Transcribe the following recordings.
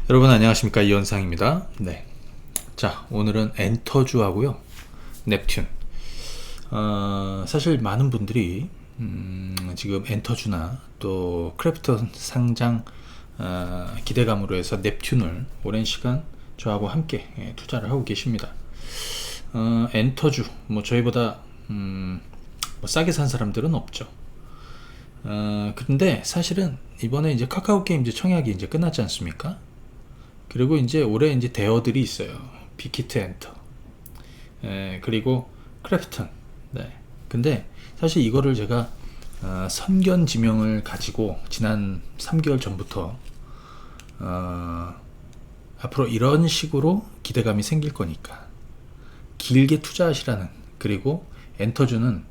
여러분 안녕하십니까, 이현상입니다. 네. 자, 오늘은 엔터주 하고요, 넵튠. 사실 많은 분들이 지금 엔터주나 또 크래프톤 상장 기대감으로 해서 넵튠을 오랜 시간 저하고 함께 투자를 하고 계십니다. 엔터주 뭐 저희보다 뭐 싸게 산 사람들은 없죠. 근데 사실은 이번에 이제 카카오 게임 이제 청약이 이제 끝났지 않습니까? 그리고 이제 올해 이제 대어들이 있어요. 빅히트 엔터, 그리고 크래프톤. 네. 근데 사실 이거를 제가 선견 지명을 가지고 지난 3개월 전부터 앞으로 이런 식으로 기대감이 생길 거니까 길게 투자하시라는, 그리고 엔터주는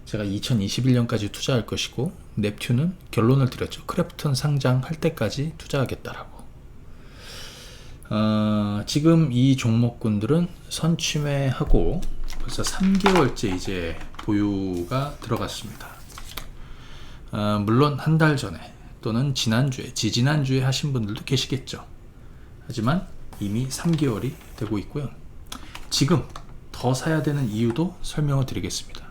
제가 2021년까지 투자할 것이고 넵튠은 결론을 드렸죠. 크래프톤 상장할 때까지 투자하겠다라고. 지금 이 종목군들은 선취매하고 벌써 3개월째 이제 보유가 들어갔습니다. 물론 한 달 전에 또는 지난주에, 지지난주에 하신 분들도 계시겠죠. 하지만 이미 3개월이 되고 있고요. 지금 더 사야 되는 이유도 설명을 드리겠습니다.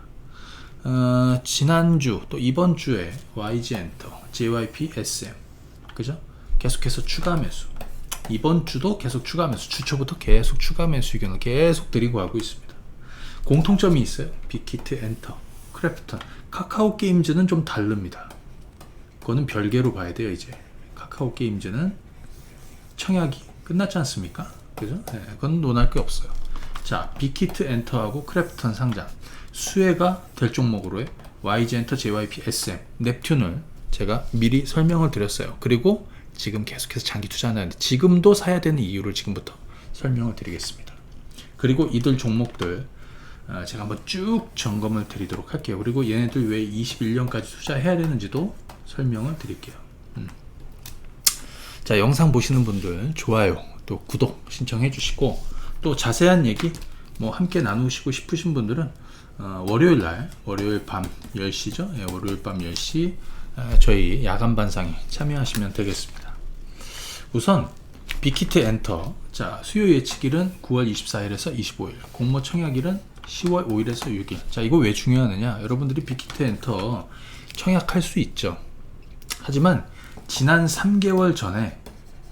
지난주 또 이번 주에 YG 엔터, JYP SM, 그죠? 계속해서 추가 매수. 이번 주도 계속 추가 매수, 주초부터 계속 추가 매수 의견을 계속 드리고 하고 있습니다. 공통점이 있어요. 빅히트 엔터, 크래프톤, 카카오 게임즈는 좀 다릅니다. 그거는 별개로 봐야 돼요. 이제 카카오 게임즈는 청약이 끝났지 않습니까? 그죠? 네, 그건 논할 게 없어요. 자, 빅히트 엔터하고 크래프톤 상장, 수혜가 될 종목으로의 YG 엔터, JYP, SM, 넵튠을 제가 미리 설명을 드렸어요. 그리고 지금 계속해서 장기 투자하는데 지금도 사야 되는 이유를 지금부터 설명을 드리겠습니다. 그리고 이들 종목들 제가 한번 쭉 점검을 드리도록 할게요. 그리고 얘네들 왜 21년까지 투자해야 되는지도 설명을 드릴게요. 자, 영상 보시는 분들 좋아요, 또 구독 신청해 주시고, 또 자세한 얘기 뭐 함께 나누시고 싶으신 분들은 월요일 밤 10시죠. 예, 월요일 밤 10시 저희 야간 반상에 참여하시면 되겠습니다. 우선 빅히트 엔터, 자, 수요 예측일은 9월 24일에서 25일, 공모 청약일은 10월 5일에서 6일. 자, 이거 왜 중요하느냐? 여러분들이 빅히트 엔터 청약할 수 있죠. 하지만 지난 3개월 전에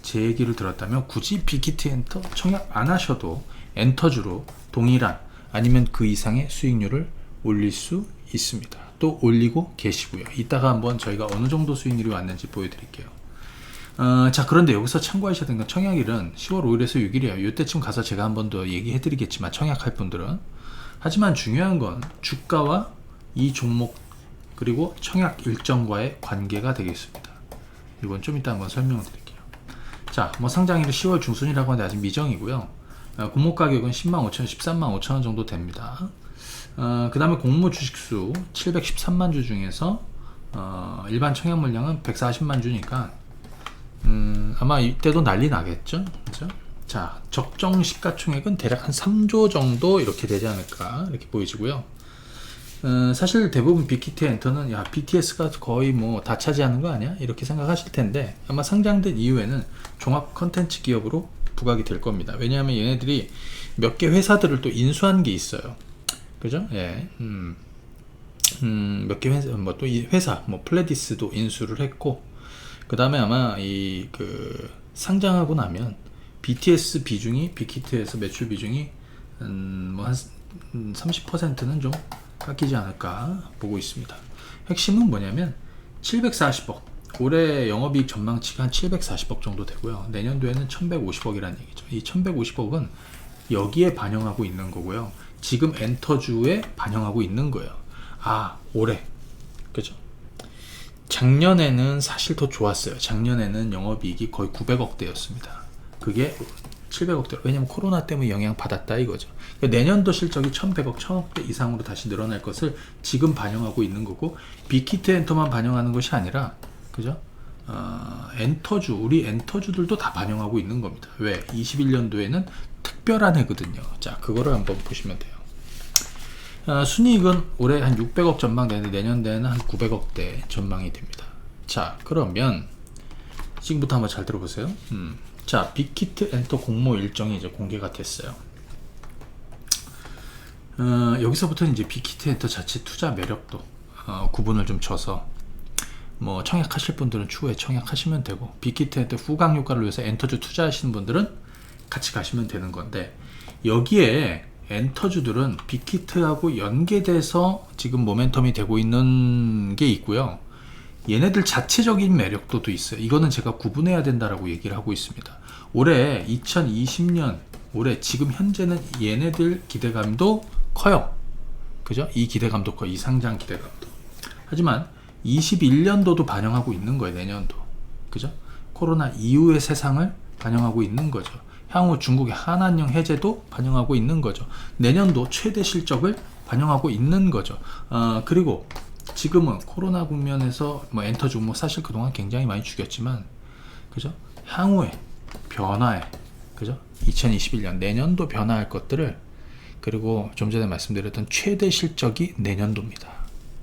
제 얘기를 들었다면 굳이 빅히트 엔터 청약 안 하셔도 엔터주로 동일한 아니면 그 이상의 수익률을 올릴 수 있습니다. 또 올리고 계시고요. 이따가 한번 저희가 어느 정도 수익률이 왔는지 보여드릴게요. 자, 그런데 여기서 참고하셔야 되는 건 청약일은 10월 5일에서 6일이에요. 이때쯤 가서 제가 한 번 더 얘기해 드리겠지만, 청약할 분들은. 하지만 중요한 건 주가와 이 종목 그리고 청약 일정과의 관계가 되겠습니다. 이건 좀 이따 한번 설명을 드릴게요. 자, 뭐 상장일은 10월 중순이라고 하는데 아직 미정이고요. 공모 가격은 10만 5천 원, 13만 5천 원 정도 됩니다. 그 다음에 공모 주식수 713만 주 중에서 일반 청약 물량은 140만 주니까 아마 이때도 난리 나겠죠. 그렇죠? 자, 적정 시가총액은 대략 한 3조 정도 이렇게 되지 않을까 이렇게 보여지고요. 사실 대부분 빅히트 엔터는 야, BTS가 거의 뭐 다 차지하는 거 아니야? 이렇게 생각하실 텐데, 아마 상장된 이후에는 종합 컨텐츠 기업으로 부각이 될 겁니다. 왜냐하면 얘네들이 몇 개 회사들을 또 인수한 게 있어요. 그죠? 예. 몇 개 회사, 뭐 또 이 회사, 뭐 플레디스도 인수를 했고, 그 다음에 아마 상장하고 나면 BTS 비중이, 빅히트에서 매출 비중이 뭐 한 30%는 좀 깎이지 않을까 보고 있습니다. 핵심은 뭐냐면 740억, 올해 영업이익 전망치가 한 740억 정도 되고요. 내년도에는 1150억이라는 얘기죠. 이 1150억은 여기에 반영하고 있는 거고요. 지금 엔터주에 반영하고 있는 거예요. 아, 올해. 그죠? 작년에는 사실 더 좋았어요. 작년에는 영업이익이 거의 900억대였습니다. 그게 700억대. 왜냐면 코로나 때문에 영향 받았다 이거죠. 내년도 실적이 1100억, 1000억대 이상으로 다시 늘어날 것을 지금 반영하고 있는 거고, 빅히트 엔터만 반영하는 것이 아니라, 그죠? 엔터주, 우리 엔터주들도 다 반영하고 있는 겁니다. 왜? 21년도에는 특별한 해거든요. 자, 그거를 한번 보시면 돼요. 순이익은 올해 한 600억 전망되는데 내년도에는 한 900억대 전망이 됩니다. 자, 그러면 지금부터 한번 잘 들어보세요. 자, 빅히트 엔터 공모 일정이 이제 공개가 됐어요. 여기서부터는 이제 빅히트 엔터 자체 투자 매력도 구분을 좀 쳐서 뭐 청약하실 분들은 추후에 청약하시면 되고, 빅히트 엔터 후광 효과를 위해서 엔터주 투자하시는 분들은 같이 가시면 되는 건데, 여기에 엔터주들은 빅히트하고 연계돼서 지금 모멘텀이 되고 있는 게 있고요. 얘네들 자체적인 매력도도 있어요. 이거는 제가 구분해야 된다라고 얘기를 하고 있습니다. 올해 2020년 올해 지금 현재는 얘네들 기대감도 커요. 그죠? 이 기대감도 커. 이 상장 기대감도. 하지만 21년도도 반영하고 있는 거예요. 내년도. 그죠? 코로나 이후의 세상을 반영하고 있는 거죠. 향후 중국의 한한령 해제도 반영하고 있는 거죠. 내년도 최대 실적을 반영하고 있는 거죠. 그리고 지금은 코로나 국면에서 뭐 엔터주 뭐 사실 그동안 굉장히 많이 죽였지만, 그죠? 향후에 변화에, 그죠? 2021년 내년도 변화할 것들을, 그리고 좀 전에 말씀드렸던 최대 실적이 내년도입니다.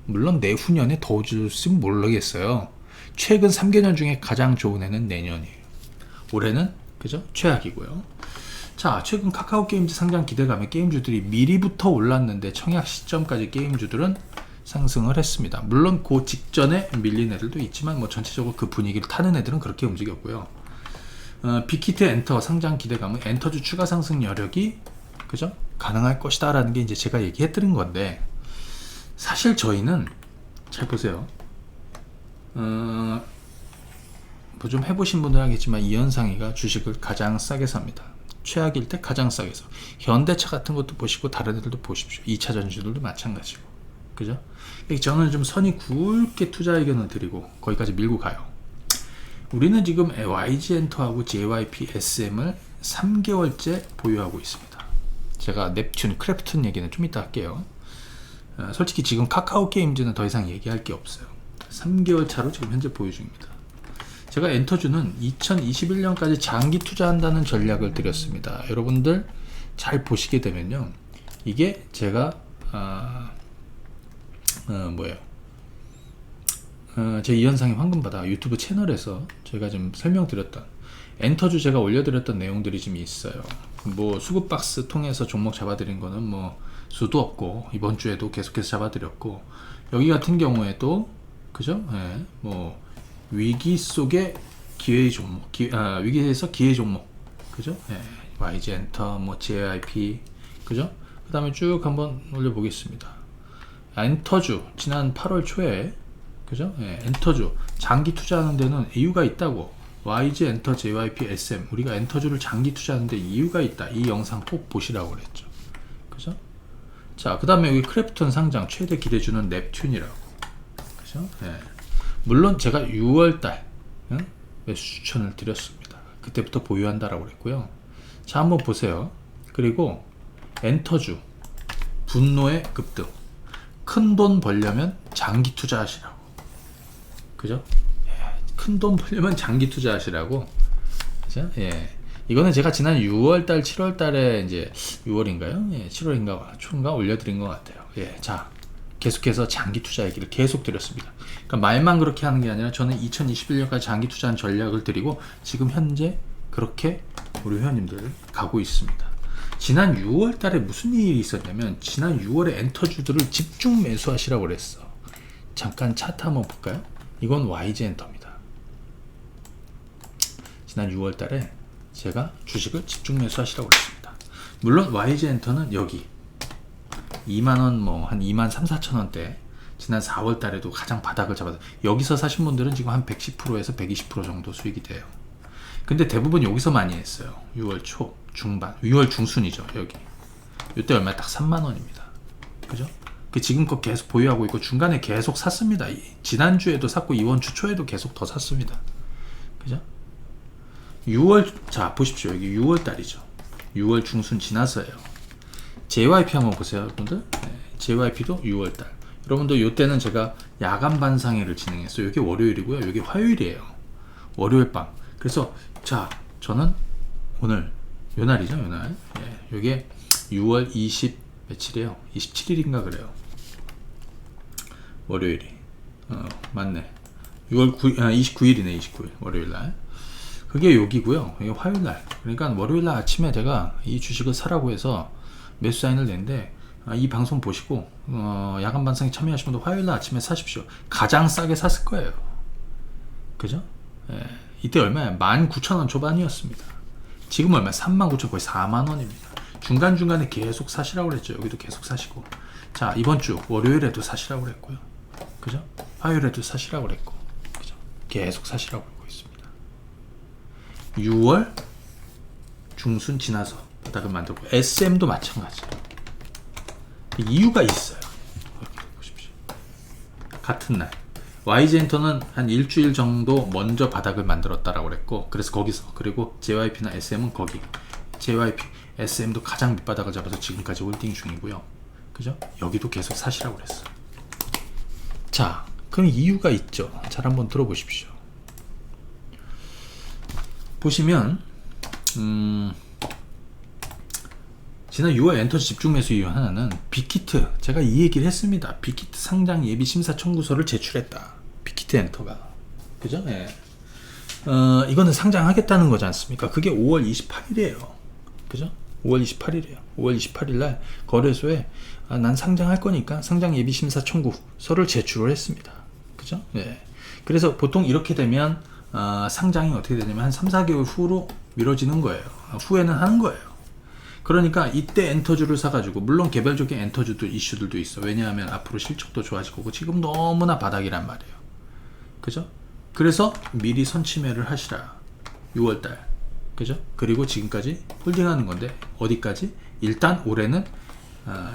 물론 내후년에 더 줄지는 모르겠어요. 최근 3개년 중에 가장 좋은 해는 내년이에요. 올해는, 그죠? 최악이고요. 자, 최근 카카오 게임즈 상장 기대감에 게임주들이 미리부터 올랐는데 청약 시점까지 게임주들은 상승을 했습니다. 물론 그 직전에 밀린 애들도 있지만 뭐 전체적으로 그 분위기를 타는 애들은 그렇게 움직였고요. 빅히트 엔터 상장 기대감은 엔터주 추가 상승 여력이, 그죠? 가능할 것이다 라는 게 이제 제가 얘기해드린 건데, 사실 저희는 잘 보세요. 뭐 좀 해보신 분들은 알겠지만 이현상이가 주식을 가장 싸게 삽니다. 최악일 때 가장 싸게 사. 현대차 같은 것도 보시고 다른 애들도 보십시오. 2차 전지들도 마찬가지고. 그죠? 저는 좀 선이 굵게 투자 의견을 드리고 거기까지 밀고 가요. 우리는 지금 YG엔터하고 JYP SM을 3개월째 보유하고 있습니다. 제가 넵튠, 크래프톤 얘기는 좀 이따 할게요. 솔직히 지금 카카오 게임즈는 더 이상 얘기할 게 없어요. 3개월 차로 지금 현재 보유 중입니다. 제가 엔터주는 2021년까지 장기 투자한다는 전략을 드렸습니다. 여러분들 잘 보시게 되면요, 이게 제가 제 이현상의 황금바다 유튜브 채널에서 제가 좀 설명드렸던 엔터주 제가 올려드렸던 내용들이 좀 있어요. 뭐 수급박스 통해서 종목 잡아드린 거는 뭐 수도 없고, 이번 주에도 계속해서 잡아드렸고, 여기 같은 경우에도, 그죠? 예, 뭐 위기 속의 기회의 종목, 위기에서 기회 종목, 그죠? 예, YG엔터, 뭐 JYP, 그죠? 그 다음에 쭉 한번 올려보겠습니다. 엔터주 지난 8월 초에, 그죠? 예, 엔터주 장기 투자하는 데는 이유가 있다고. YG엔터, JYP, SM, 우리가 엔터주를 장기 투자하는 데 이유가 있다. 이 영상 꼭 보시라고 그랬죠. 그죠? 자, 그 다음에 여기 크래프톤 상장 최대 기대주는 넵튠이라고. 그죠? 예. 물론 제가 6월달 매수 추천을 드렸습니다. 그때부터 보유한다라고 그랬고요. 자, 한번 보세요. 그리고 엔터주 분노의 급등. 큰 돈 벌려면 장기 투자하시라고. 그죠? 예. 큰 돈 벌려면 장기 투자하시라고. 그죠? 예. 이거는 제가 지난 6월달, 7월달에 이제 6월인가요? 예, 7월인가 초인가 올려드린 것 같아요. 예, 자, 계속해서 장기 투자 얘기를 계속 드렸습니다. 그러니까 말만 그렇게 하는 게 아니라 저는 2021년까지 장기 투자한 전략을 드리고 지금 현재 그렇게 우리 회원님들 가고 있습니다. 지난 6월달에 무슨 일이 있었냐면, 지난 6월에 엔터주들을 집중 매수하시라고 그랬어. 잠깐 차트 한번 볼까요? 이건 YG엔터입니다. 지난 6월달에 제가 주식을 집중 매수하시라고 그랬습니다. 물론 YG엔터는 여기 2만원, 뭐 한 2만 3, 4천원대 지난 4월달에도 가장 바닥을 잡아서 여기서 사신 분들은 지금 한 110%에서 120% 정도 수익이 돼요. 근데 대부분 여기서 많이 했어요. 6월 초 중반, 6월 중순이죠. 여기 이때 얼마 딱 3만원입니다. 그죠? 지금껏 계속 보유하고 있고 중간에 계속 샀습니다. 지난주에도 샀고 이번 주 초에도 계속 더 샀습니다. 그죠? 6월, 자 보십시오. 여기 6월 달이죠. 6월 중순 지나서예요. JYP 한번 보세요, 여러분들. 네, JYP도 6월 달. 여러분들 이때는 제가 야간 반상회를 진행했어요. 이게 월요일이고요. 이게 화요일이에요. 월요일 밤. 그래서 자, 저는 오늘 요 날이죠, 요 날. 예, 이게 6월 20 며칠이에요? 27일인가 그래요. 월요일이. 맞네. 6월 29일이네, 29일 월요일 날. 그게 여기고요. 이게 화요일날. 그러니까 월요일날 아침에 제가 이 주식을 사라고 해서 매수 사인을 냈는데, 이 방송 보시고 야간 반상에 참여하시면 화요일날 아침에 사십시오. 가장 싸게 샀을 거예요. 그죠? 예, 이때 얼마야? 19,000원 초반이었습니다. 지금 얼마야? 39,000원, 거의 4만원입니다. 중간중간에 계속 사시라고 그랬죠. 여기도 계속 사시고. 자, 이번 주 월요일에도 사시라고 그랬고요. 그죠? 화요일에도 사시라고 그랬고. 그죠? 계속 사시라고 그러고 있습니다. 6월 중순 지나서 바닥을 만들고, SM도 마찬가지로 이유가 있어요. 보십시오. 같은 날 YG엔터는 한 일주일 정도 먼저 바닥을 만들었다라고 그랬고, 그래서 거기서, 그리고 JYP나 SM은 거기, JYP, SM도 가장 밑바닥을 잡아서 지금까지 홀딩 중이고요. 그죠? 여기도 계속 사시라고 그랬어요. 자, 그럼 이유가 있죠. 잘 한번 들어보십시오. 보시면 지난 6월 엔터지 집중 매수 이유 하나는 빅히트, 제가 이 얘기를 했습니다. 빅히트 상장 예비 심사 청구서를 제출했다. 빅히트 엔터가. 그죠? 예. 이거는 상장하겠다는 거지 않습니까? 그게 5월 28일이에요. 그죠? 5월 28일이에요. 5월 28일 날 거래소에 난 상장할 거니까 상장 예비 심사 청구서를 제출을 했습니다. 그죠? 예. 그래서 보통 이렇게 되면 상장이 어떻게 되냐면 한 3, 4개월 후로 미뤄지는 거예요. 후에는 하는 거예요. 그러니까 이때 엔터주를 사가지고, 물론 개별적인 엔터주도 이슈들도 있어. 왜냐하면 앞으로 실적도 좋아질 거고 지금 너무나 바닥이란 말이에요. 그죠? 그래서 미리 선취매를 하시라. 6월달. 그죠? 그리고 지금까지 홀딩하는 건데 어디까지? 일단 올해는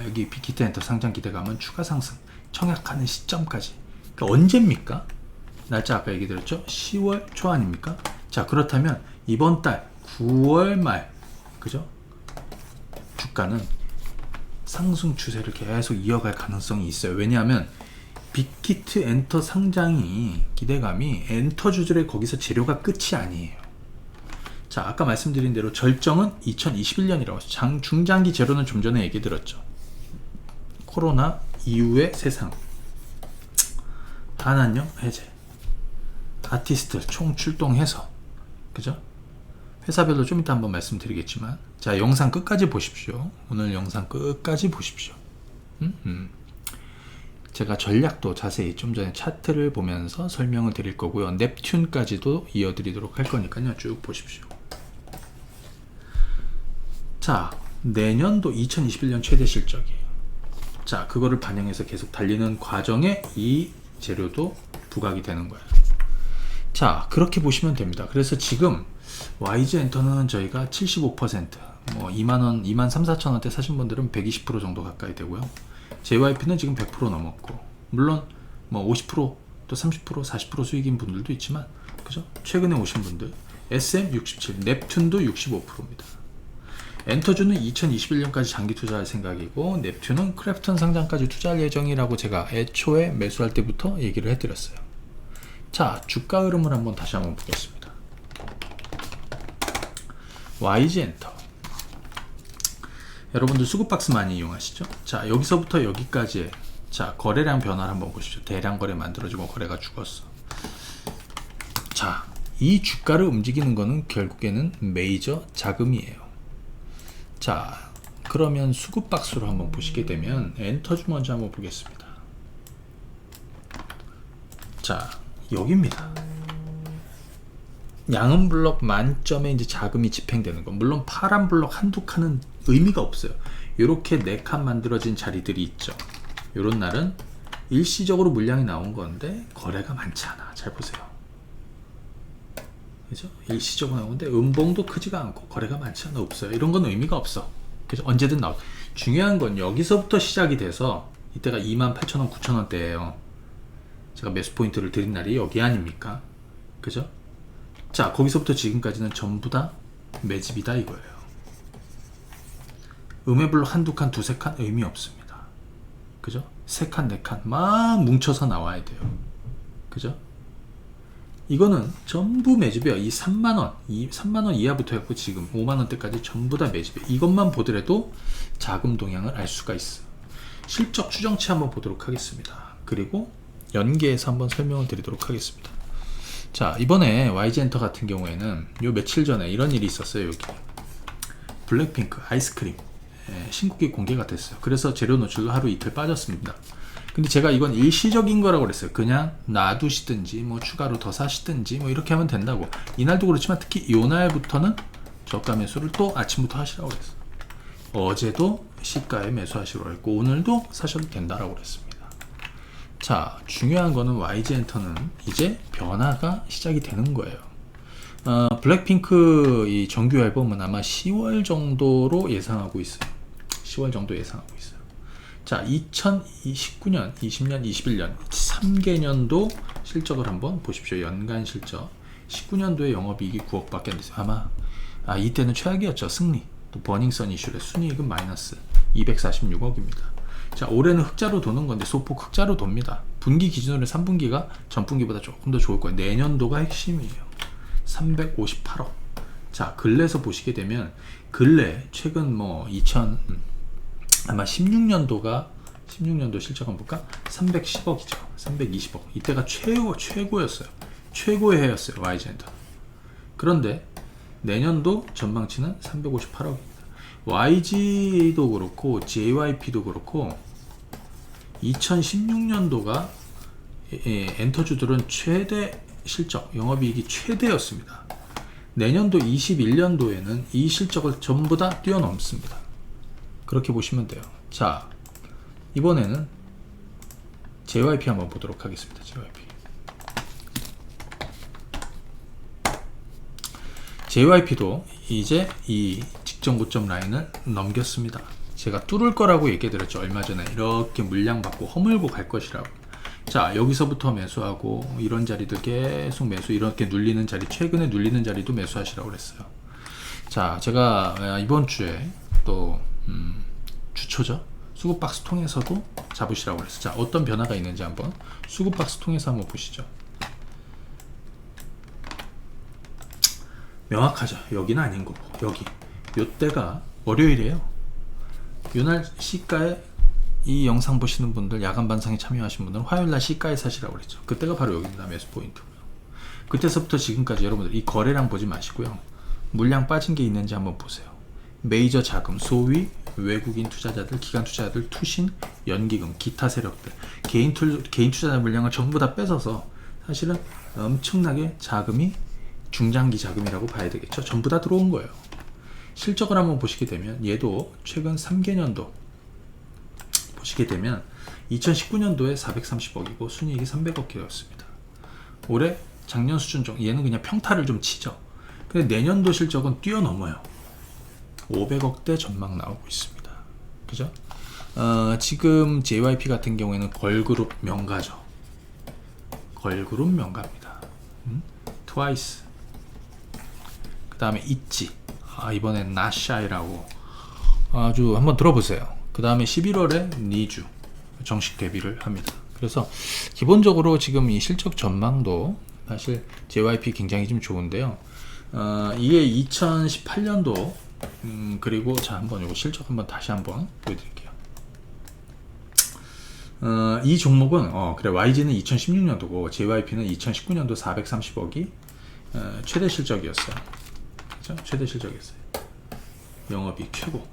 여기 빅히트 엔터 상장 기대감은 추가 상승 청약하는 시점까지. 그러니까 언제입니까? 날짜 아까 얘기 드렸죠? 10월 초 아닙니까? 자, 그렇다면 이번 달 9월 말, 그죠? 주가는 상승 추세를 계속 이어갈 가능성이 있어요. 왜냐하면 빅히트 엔터 상장이 기대감이 엔터주들의 거기서 재료가 끝이 아니에요. 자, 아까 말씀드린 대로 절정은 2021년이라고. 중장기 재료는 좀 전에 얘기 들었죠. 코로나 이후의 세상, 한한령 해제, 아티스트 총 출동해서, 그죠? 회사별로 좀 이따 한번 말씀드리겠지만, 자, 영상 끝까지 보십시오. 오늘 영상 끝까지 보십시오. 제가 전략도 자세히 좀 전에 차트를 보면서 설명을 드릴 거고요. 넵튠까지도 이어드리도록 할 거니까요. 쭉 보십시오. 자, 내년도 2021년 최대 실적이에요. 자, 그거를 반영해서 계속 달리는 과정에 이 재료도 부각이 되는 거예요. 자, 그렇게 보시면 됩니다. 그래서 지금 YG엔터는 저희가 75%, 뭐 2만원, 2만 3, 4천원대 사신 분들은 120% 정도 가까이 되고요. JYP는 지금 100% 넘었고, 물론 뭐 50%, 또 30%, 40% 수익인 분들도 있지만, 그죠? 최근에 오신 분들, SM 67, 넵튠도 65%입니다. 엔터주는 2021년까지 장기 투자할 생각이고, 넵튠은 크래프톤 상장까지 투자할 예정이라고 제가 애초에 매수할 때부터 얘기를 해드렸어요. 자, 주가 흐름을 한번 다시 한번 보겠습니다. YG엔터, 여러분들 수급박스 많이 이용하시죠? 자, 여기서부터 여기까지의, 자, 거래량 변화를 한번 보십시오. 대량 거래 만들어지고 거래가 죽었어. 자, 이 주가를 움직이는 거는 결국에는 메이저 자금이에요. 자, 그러면 수급박스로 한번 보시게 되면 엔터주 먼저 한번 보겠습니다. 자, 여기입니다. 양은 블럭 만점에 이제 자금이 집행되는 거. 물론 파란 블럭 한두 칸은 의미가 없어요. 이렇게 4칸 만들어진 자리들이 있죠. 이런 날은 일시적으로 물량이 나온 건데 거래가 많지 않아. 잘 보세요. 그죠? 일시적으로 나오는데 음봉도 크지가 않고 거래가 많지 않아. 없어요. 이런 건 의미가 없어. 그죠? 언제든 나와. 중요한 건 여기서부터 시작이 돼서 이때가 28,000원, 9,000원대예요. 제가 매수 포인트를 드린 날이 여기 아닙니까? 그죠? 자, 거기서부터 지금까지는 전부 다 매집이다 이거예요. 음해블록 한두 칸, 두세 칸 의미 없습니다. 그죠? 세 칸, 네 칸 막 뭉쳐서 나와야 돼요. 그죠? 이거는 전부 매집이에요. 이 3만원, 이 3만원 이하부터 해갖고 지금 5만원대까지 전부 다 매집이에요. 이것만 보더라도 자금 동향을 알 수가 있어요. 실적 추정치 한번 보도록 하겠습니다. 그리고 연계해서 한번 설명을 드리도록 하겠습니다. 자, 이번에 YG엔터 같은 경우에는 요 며칠 전에 이런 일이 있었어요. 여기 블랙핑크 아이스크림 신곡이 공개가 됐어요. 그래서 재료 노출 하루 이틀 빠졌습니다. 근데 제가 이건 일시적인 거라고 그랬어요. 그냥 놔두시든지 뭐 추가로 더 사시든지 뭐 이렇게 하면 된다고. 이날도 그렇지만 특히 요 날부터는 저가 매수를 또 아침부터 하시라고 그랬어요. 어제도 시가에 매수하시라고 했고 오늘도 사셔도 된다라고 그랬습니다. 자, 중요한 거는 YG엔터는 이제 변화가 시작이 되는 거예요. 블랙핑크 이 정규 앨범은 아마 10월 정도로 예상하고 있어요. 10월 정도 예상하고 있어요. 자, 2019년, 20년, 21년 3개년도 실적을 한번 보십시오. 연간 실적 19년도에 영업이익이 9억밖에 안 됐어요. 아마 이때는 최악이었죠. 승리 또 버닝썬 이슈로 순이익은 마이너스 246억입니다. 자, 올해는 흑자로 도는 건데 소폭 흑자로 돕니다. 분기 기준으로 3분기가 전분기보다 조금 더 좋을 거예요. 내년도가 핵심이에요. 358억. 자, 근래에서 보시게 되면 근래 최근 뭐 아마 16년도 실적 한번 볼까? 310억이죠. 320억. 이때가 최고였어요. 최고의 해였어요. YG엔터. 그런데 내년도 전망치는 358억입니다. YG도 그렇고 JYP도 그렇고 2016년도가 엔터주들은 최대 실적, 영업이익이 최대였습니다. 내년도 21년도에는 이 실적을 전부 다 뛰어넘습니다. 그렇게 보시면 돼요. 자, 이번에는 JYP 한번 보도록 하겠습니다. JYP도 이제 이 직전 고점 라인을 넘겼습니다. 제가 뚫을 거라고 얘기해드렸죠. 얼마 전에 이렇게 물량 받고 허물고 갈 것이라고. 자, 여기서부터 매수하고 이런 자리들 계속 매수, 이렇게 눌리는 자리, 최근에 눌리는 자리도 매수하시라고 그랬어요. 자, 제가 이번 주에 또 주초죠. 수급박스 통해서도 잡으시라고 그랬어요. 자, 어떤 변화가 있는지 한번 수급박스 통해서 한번 보시죠. 명확하죠. 여기는 아닌 거고, 여기 요때가 월요일이에요. 요날 시가에 이 영상 보시는 분들, 야간 반상에 참여하신 분들은 화요일날 시가에 사시라고 그랬죠. 그때가 바로 여기입니다. 매수 포인트고요. 그때서부터 지금까지 여러분들 이 거래량 보지 마시고요. 물량 빠진 게 있는지 한번 보세요. 메이저 자금, 소위 외국인 투자자들, 기관 투자자들, 투신, 연기금, 기타 세력들, 개인 투자자 물량을 전부 다 뺏어서 사실은 엄청나게 자금이 중장기 자금이라고 봐야 되겠죠. 전부 다 들어온 거예요. 실적을 한번 보시게 되면 얘도 최근 3개년도 보시게 되면 2019년도에 430억이고 순이익이 300억이었습니다. 올해 작년 수준 정도, 얘는 그냥 평타를 좀 치죠. 근데 내년도 실적은 뛰어넘어요. 500억대 전망 나오고 있습니다. 그죠? 지금 JYP 같은 경우에는 걸그룹 명가죠. 걸그룹 명가입니다. 트와이스, 그 다음에 있지, 이번엔 나샤이라고 아주 한번 들어보세요. 그 다음에 11월에 니주 정식 데뷔를 합니다. 그래서 기본적으로 지금 이 실적 전망도 사실 JYP 굉장히 좀 좋은데요. 이게 2018년도 그리고 자, 한번 요거 실적 한번 다시 한번 보여드릴게요. 이 종목은 그래, YG는 2016년도고 JYP는 2019년도 430억이 최대 실적이었어요. 그렇죠? 최대 실적이었어요. 영업이익 최고.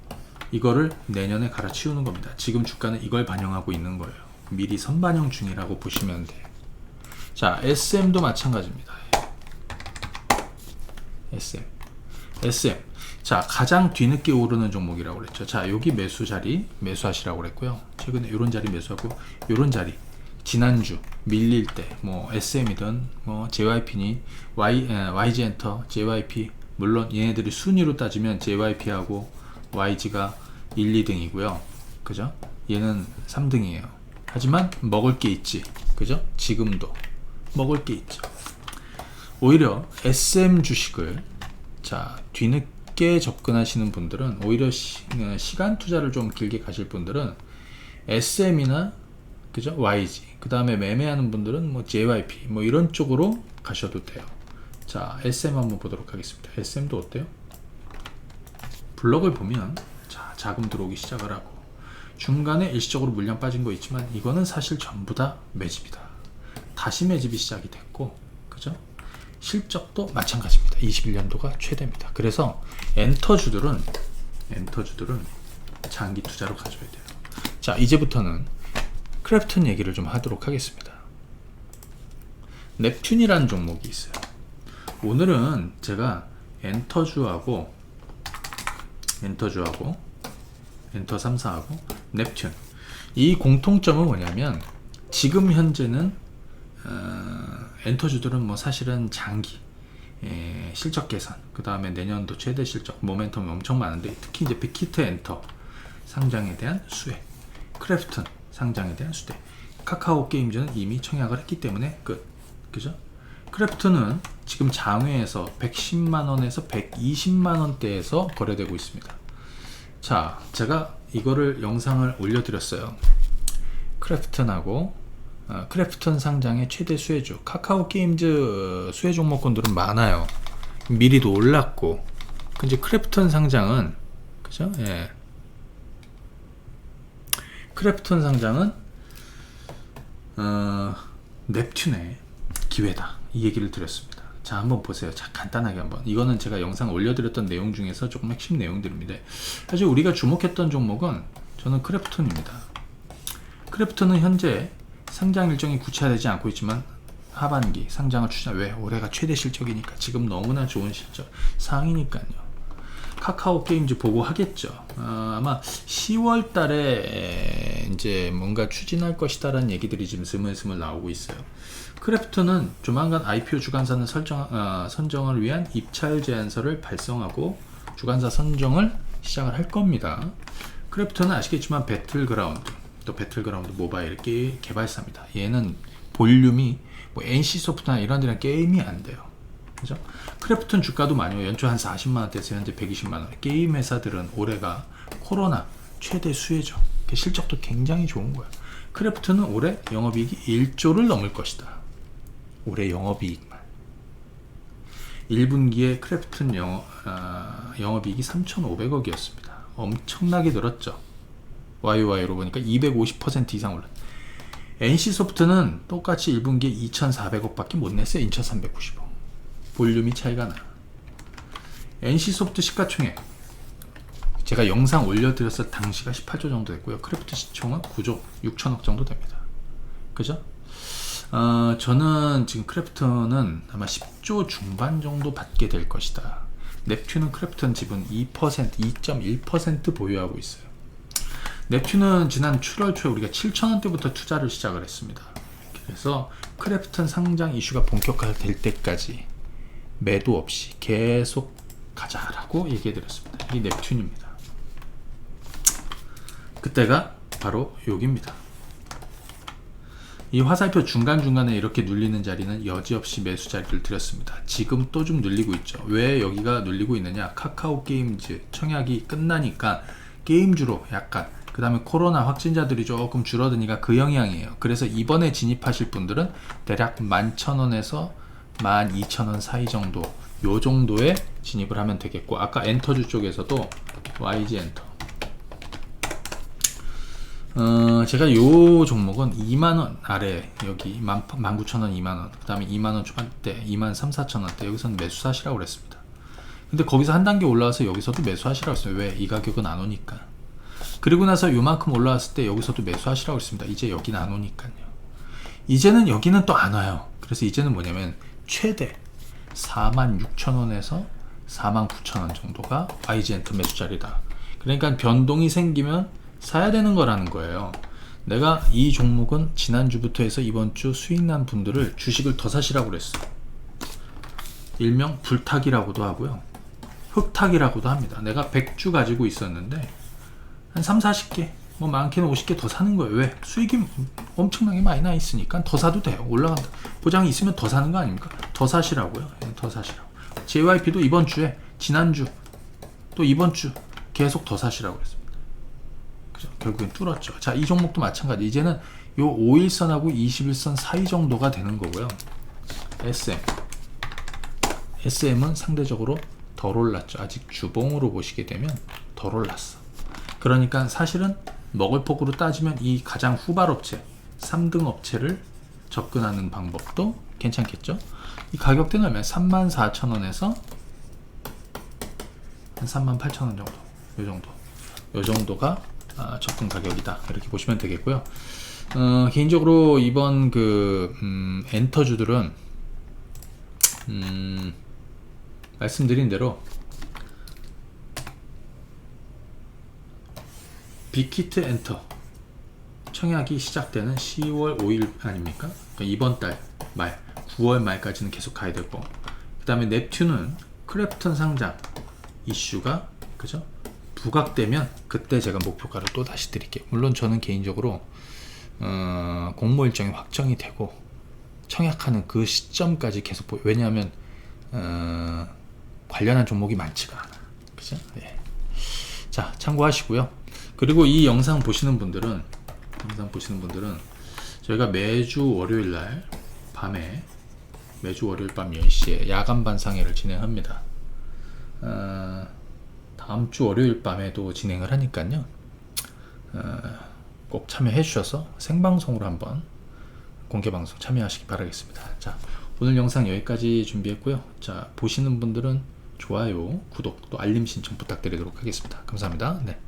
이거를 내년에 갈아치우는 겁니다. 지금 주가는 이걸 반영하고 있는 거예요. 미리 선반영 중이라고 보시면 돼요. 자, SM도 마찬가지입니다. SM. 자, 가장 뒤늦게 오르는 종목이라고 그랬죠. 자, 여기 매수 자리 매수하시라고 그랬고요. 최근에 이런 자리 매수하고, 이런 자리 지난주 밀릴 때 뭐 SM이든 뭐 JYP니 YG엔터, JYP, 물론 얘네들이 순위로 따지면 JYP하고 YG가 1, 2등이고요. 그죠? 얘는 3등이에요. 하지만 먹을 게 있지. 그죠? 지금도 먹을 게 있죠. 오히려 SM 주식을 자, 뒤늦게 접근하시는 분들은, 오히려 시간 투자를 좀 길게 가실 분들은 SM이나 그죠? YG, 그 다음에 매매하는 분들은 뭐 JYP 뭐 이런 쪽으로 가셔도 돼요. 자, SM 한번 보도록 하겠습니다. SM도 어때요? 블럭을 보면 자, 자금 들어오기 시작을 하고 중간에 일시적으로 물량 빠진 거 있지만 이거는 사실 전부 다 매집이다. 다시 매집이 시작이 됐고, 그죠? 실적도 마찬가지입니다. 21년도가 최대입니다. 그래서 엔터주들은 장기 투자로 가져야 돼요. 자, 이제부터는 크래프톤 얘기를 좀 하도록 하겠습니다. 넵튠이라는 종목이 있어요. 오늘은 제가 엔터주하고 엔터 3사하고 넵튠, 이 공통점은 뭐냐면 지금 현재는 엔터주들은 뭐 사실은 장기 실적 개선, 그 다음에 내년도 최대 실적 모멘텀이 엄청 많은데, 특히 이제 빅히트 엔터 상장에 대한 수혜, 크래프톤 상장에 대한 수혜, 카카오 게임즈는 이미 청약을 했기 때문에 끝. 그죠? 크래프톤은 지금 장외에서 110만원에서 120만원대에서 거래되고 있습니다. 자, 제가 이거를 영상을 올려드렸어요. 크래프톤하고 크래프톤 상장의 최대 수혜주, 카카오 게임즈 수혜 종목군들은 많아요. 미리도 올랐고, 근데 크래프톤 상장은, 그죠? 예. 크래프톤 상장은 넵튠의 기회다, 이 얘기를 드렸습니다. 자, 한번 보세요. 자, 간단하게 한번, 이거는 제가 영상 올려드렸던 내용 중에서 조금 핵심 내용들입니다. 사실 우리가 주목했던 종목은 저는 크래프톤입니다. 크래프톤은 현재 상장 일정이 구체화되지 않고 있지만 하반기 상장을 추진. 왜? 올해가 최대 실적이니까, 지금 너무나 좋은 실적 상이니까요. 카카오 게임즈 보고 하겠죠. 아마 10월 달에 이제 뭔가 추진할 것이다라는 얘기들이 지금 스물스물 나오고 있어요. 크래프톤은 조만간 IPO 주관사는 선정을 위한 입찰 제안서를 발송하고 주관사 선정을 시작을 할 겁니다. 크래프톤은 아시겠지만 배틀그라운드 모바일 게임 개발사입니다. 얘는 볼륨이 뭐 NC소프트나 이런 데랑 게임이 안 돼요. 그죠? 크래프톤 주가도 많이 연초 한 40만원대에서 현재 120만원. 게임 회사들은 올해가 코로나 최대 수혜죠. 실적도 굉장히 좋은 거야. 크래프톤은 올해 영업이익이 1조를 넘을 것이다. 올해 영업이익만. 1분기에 크래프톤 영업이익이 3,500억이었습니다. 엄청나게 늘었죠. YOY로 보니까 250% 이상 올랐. NC소프트는 똑같이 1분기에 2,400억 밖에 못 냈어요. 2,390억. 볼륨이 차이가 나. NC소프트 시가총액, 제가 영상 올려드렸을 당시가 18조 정도 됐고요. 크래프톤 시총은 9조 6천억 정도 됩니다. 그죠? 저는 지금 크래프톤은 아마 10조 중반 정도 받게 될 것이다. 넵튠은 크래프톤 지분 2.1% 보유하고 있어요. 넵튠은 지난 7월 초에 우리가 7,000원대부터 투자를 시작을 했습니다. 그래서 크래프톤 상장 이슈가 본격화될 때까지 매도 없이 계속 가자라고 얘기해 드렸습니다. 이게 넵튠입니다. 그때가 바로 여기입니다. 이 화살표 중간중간에 이렇게 눌리는 자리는 여지없이 매수 자리를 드렸습니다. 지금 또 좀 눌리고 있죠. 왜 여기가 눌리고 있느냐? 카카오 게임즈 청약이 끝나니까 게임주로 약간, 그 다음에 코로나 확진자들이 조금 줄어드니까 그 영향이에요. 그래서 이번에 진입하실 분들은 대략 11,000원에서 12,000원 사이 정도, 요 정도에 진입을 하면 되겠고, 아까 엔터주 쪽에서도 YG 엔터, 제가 요 종목은 2만원 아래, 여기 19,000원 2만원, 그 다음에 2만원 초반대 23,000~24,000원대 여기서는 매수 사시라고 그랬습니다. 근데 거기서 한 단계 올라와서 여기서도 매수 하시라고 했어요. 왜? 이 가격은 안 오니까. 그리고 나서 요만큼 올라왔을 때 여기서도 매수 하시라고 했습니다. 이제 여기는 안 오니까요. 이제는 여기는 또 안 와요. 그래서 이제는 뭐냐면 최대 46,000원에서 49,000원 정도가 YG 엔터 매수 자리다. 그러니까 변동이 생기면 사야 되는 거라는 거예요. 내가 이 종목은 지난주부터 해서 이번주 수익 난 분들을 주식을 더 사시라고 그랬어. 일명 불타기라고도 하고요, 흑타기라고도 합니다. 내가 100주 가지고 있었는데 한 30~40개, 뭐 많게는 50개 더 사는 거예요. 왜? 수익이 엄청나게 많이 나 있으니까 더 사도 돼요. 올라간다, 보장이 있으면 더 사는 거 아닙니까? 더 사시라고요. 더 사시라고. JYP도 이번 주에, 지난주, 또 이번 주 계속 더 사시라고 그랬습니다. 그죠? 결국엔 뚫었죠. 자, 이 종목도 마찬가지. 이제는 요 5일선하고 21선 사이 정도가 되는 거고요. SM은 상대적으로 덜 올랐죠. 아직 주봉으로 보시게 되면 덜 올랐어. 그러니까 사실은 먹을 폭으로 따지면 이 가장 후발 업체, 3등 업체를 접근하는 방법도 괜찮겠죠? 이 가격대는 얼마야? 34,000원에서 한 38,000원 정도. 요 정도가 접근 가격이다. 이렇게 보시면 되겠고요. 개인적으로 이번 엔터주들은 말씀드린 대로 빅히트 엔터 청약이 시작되는 10월 5일 아닙니까? 그러니까 이번 달 말 9월 말까지는 계속 가야 되고, 그 다음에 넵튠은 크래프톤 상장 이슈가 그죠? 부각되면 그때 제가 목표가를 또 다시 드릴게요. 물론 저는 개인적으로 공모 일정이 확정이 되고 청약하는 그 시점까지 계속 왜냐하면 관련한 종목이 많지가 않아. 그죠? 예. 자, 참고하시고요. 그리고 이 영상 보시는 분들은 저희가 매주 월요일 밤 10시에 야간 반상회를 진행합니다. 다음 주 월요일 밤에도 진행을 하니까요. 꼭 참여해 주셔서 생방송으로 한번 공개방송 참여하시기 바라겠습니다. 자, 오늘 영상 여기까지 준비했고요. 자, 보시는 분들은 좋아요, 구독, 또 알림 신청 부탁드리도록 하겠습니다. 감사합니다. 네.